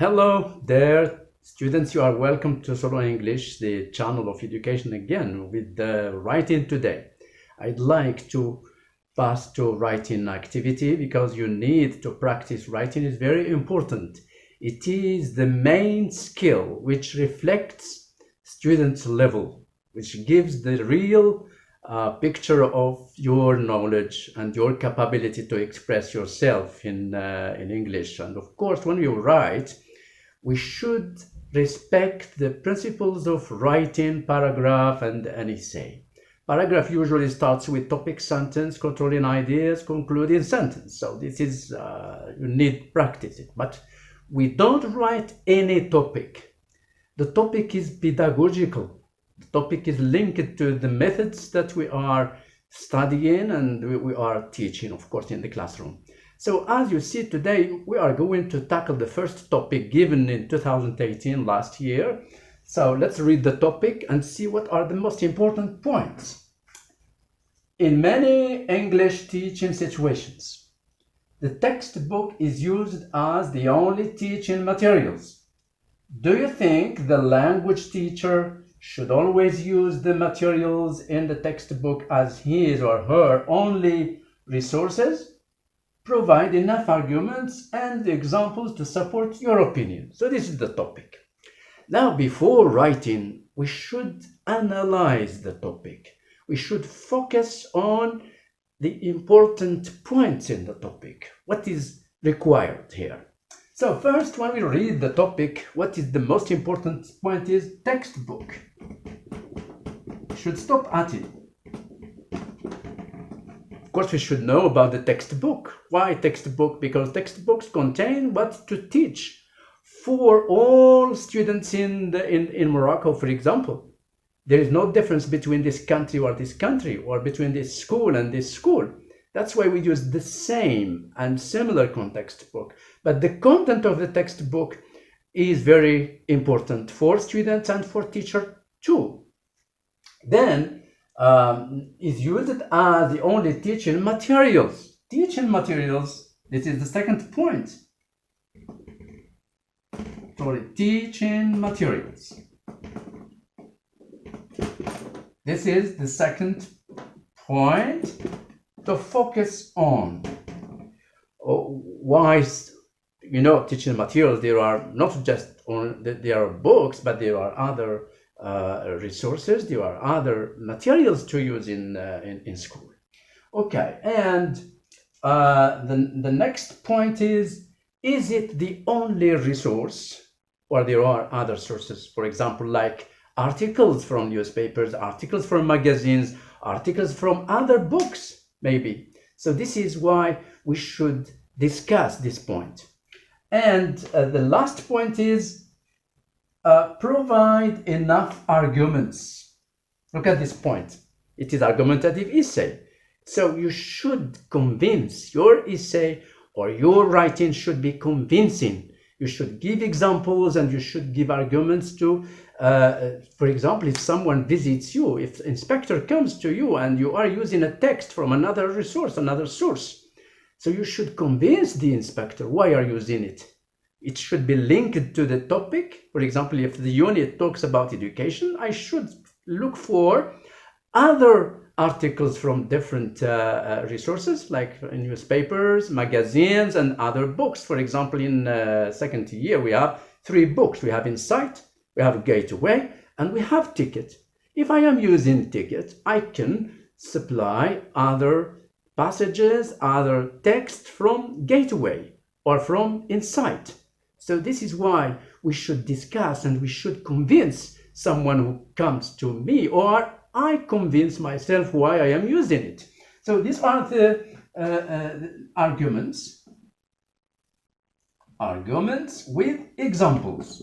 Hello there, students. You are welcome to Solo English, the channel of education again with the writing today. I'd like to pass to writing activity because you need to practice writing. Is very important. It is the main skill which reflects students' level, which gives the real picture of your knowledge and your capability to express yourself in English. And of course, when you write, we should respect the principles of writing paragraph and an essay. Paragraph usually starts with topic, sentence, controlling ideas, concluding sentence. So this is, you need practice it. But we don't write any topic. The topic is pedagogical. The topic is linked to the methods that we are studying and we are teaching, of course, in the classroom. So as you see today, we are going to tackle the first topic given in 2018, last year. So let's read the topic and see what are the most important points. In many English teaching situations, the textbook is used as the only teaching materials. Do you think the language teacher should always use the materials in the textbook as his or her only resources? Provide enough arguments and examples to support your opinion. So this is the topic. Now, before writing, we should analyze the topic. We should focus on the important points in the topic. What is required here? So first, when we read the topic, what is the most important point is textbook. We should stop at it. Of course, we should know about the textbook. Why textbook? Because textbooks contain what to teach for all students in Morocco, for example. There is no difference between this country or between this school and this school. That's why we use the same and similar textbook. But the content of the textbook is very important for students and for teachers too. Then is used as the only teaching materials. Teaching materials, this is the second point. Sorry, teaching materials. This is the second point to focus on. Why, teaching materials, there are not just there are books, but there are other resources, there are other materials to use in school. Okay, and the next point is it the only resource or there are other sources, for example, like articles from newspapers, articles from magazines, articles from other books, maybe. So this is why we should discuss this point. And the last point is provide enough arguments. Look at this point. It is argumentative essay. So you should convince your essay or your writing should be convincing. You should give examples and you should give arguments to, for example, if someone visits you, if inspector comes to you and you are using a text from another resource, another source. So you should convince the inspector why are you using it. It should be linked to the topic. For example, if the unit talks about education, I should look for other articles from different resources like newspapers, magazines, and other books. For example, in second year, we have 3 books. We have Insight, we have Gateway, and we have Ticket. If I am using Ticket, I can supply other passages, other text from Gateway or from Insight. So this is why we should discuss and we should convince someone who comes to me or I convince myself why I am using it. So these are the arguments. Arguments with examples.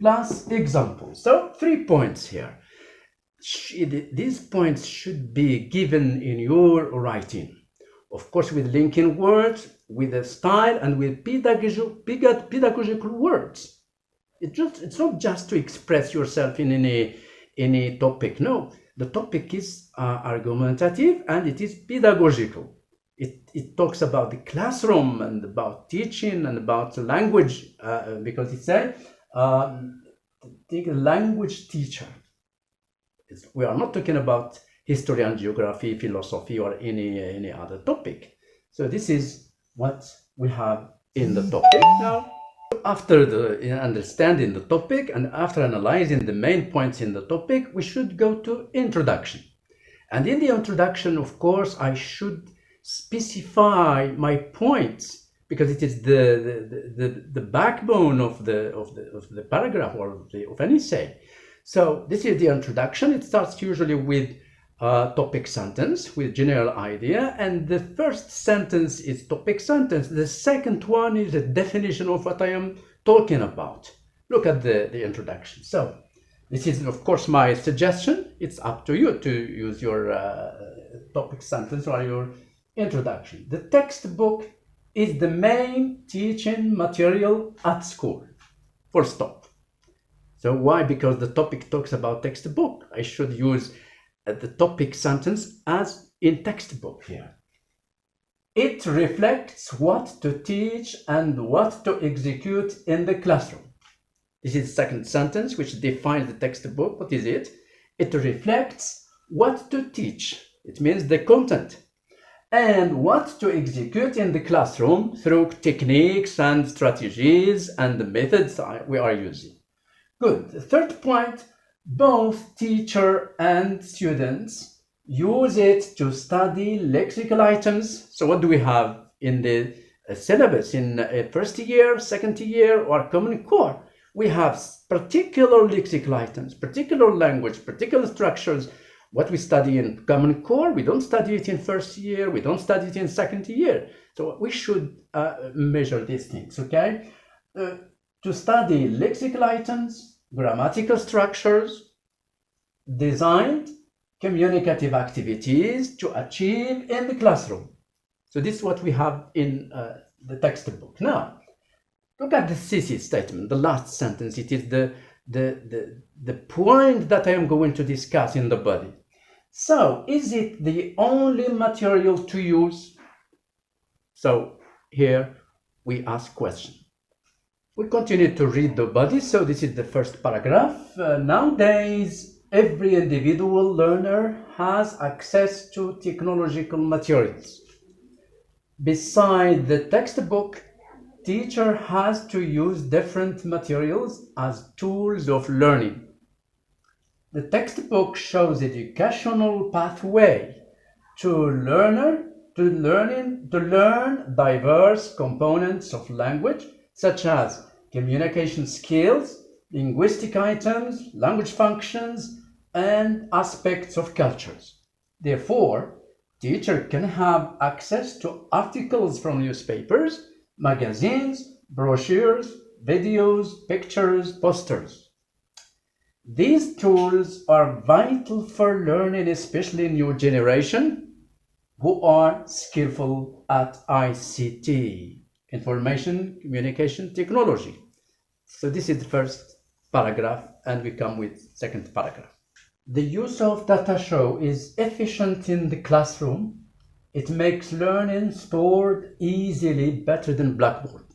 Plus examples. So 3 points here. These points should be given in your writing. Of course, with linking words, with a style, and with pedagogical words. It's not just to express yourself in any topic. No, the topic is argumentative and it is pedagogical. It talks about the classroom and about teaching and about language, because it said, take a language teacher. We are not talking about history and geography, philosophy, or any other topic. So this is what we have in the topic. Now, after understanding the topic and after analyzing the main points in the topic, we should go to introduction. And in the introduction, of course, I should specify my points, because it is the backbone of the paragraph or of an essay. So this is the introduction. It starts usually with a topic sentence with general idea, and the first sentence is topic sentence. The second one is a definition of what I am talking about. Look at the introduction. So this is, of course, my suggestion. It's up to you to use your topic sentence or your introduction. The textbook is the main teaching material at school. Full stop. So why? Because the topic talks about textbook. I should use the topic sentence as in textbook here. It reflects what to teach and what to execute in the classroom. This is the second sentence, which defines the textbook. What is it? It reflects what to teach. It means the content. And what to execute in the classroom through techniques and strategies and the methods we are using. Good. The third point, both teacher and students use it to study lexical items. So what do we have in the syllabus in first year, second year, or Common Core? We have particular lexical items, particular language, particular structures. What we study in Common Core, we don't study it in first year, we don't study it in second year. So we should measure these things, okay? To study lexical items, grammatical structures, designed communicative activities to achieve in the classroom. So this is what we have in the textbook. Now, look at the thesis statement, the last sentence. It is the point that I am going to discuss in the body. So, is it the only material to use? So, here we ask question. We continue to read the body. So this is the first paragraph. Nowadays, every individual learner has access to technological materials. Beside the textbook, teacher has to use different materials as tools of learning. The textbook shows educational pathway to learn diverse components of language, such as communication skills, linguistic items, language functions, and aspects of cultures. Therefore, teacher can have access to articles from newspapers, magazines, brochures, videos, pictures, posters. These tools are vital for learning, especially new generation who are skillful at ICT. Information Communication Technology. So this is the first paragraph, and we come with second paragraph. The use of data show is efficient in the classroom. It makes learning stored easily better than Blackboard.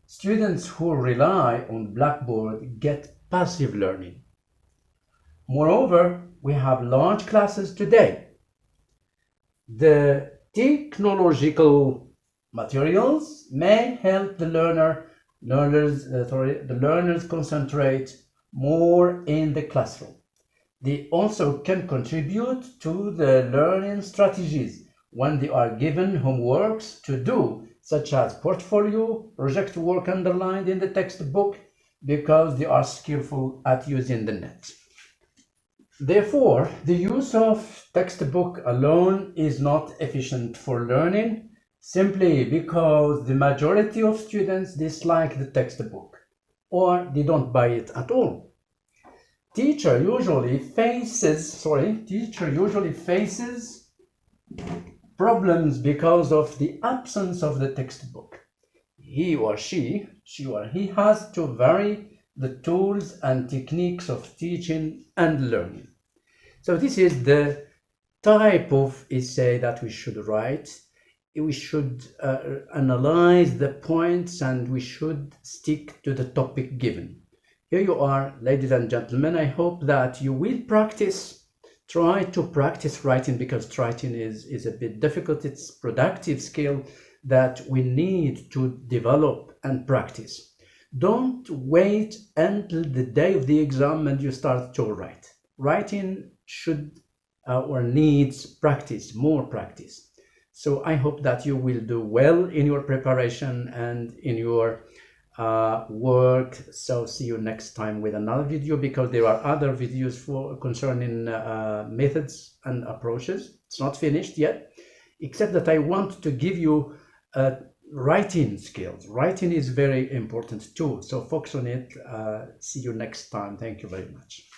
Students who rely on Blackboard get passive learning. Moreover, we have large classes today. The technological materials may help the learners concentrate more in the classroom. They also can contribute to the learning strategies when they are given homeworks to do, such as portfolio, project work underlined in the textbook, because they are skillful at using the net. Therefore, the use of textbook alone is not efficient for learning, simply because the majority of students dislike the textbook, or they don't buy it at all. Teacher usually faces problems because of the absence of the textbook. He or she or he has to vary the tools and techniques of teaching and learning. So this is the type of essay that we should write. we should analyze the points and we should stick to the topic given. Here you are, ladies and gentlemen. I hope that you will practice. Try to practice writing, because writing is a bit difficult. It's a productive skill that we need to develop and practice. Don't wait until the day of the exam and you start to write. Writing should or needs practice, more practice. So I hope that you will do well in your preparation and in your work. So see you next time with another video, because there are other videos for concerning methods and approaches. It's not finished yet, except that I want to give you writing skills. Writing is very important too, so focus on it. See you next time. Thank you very much.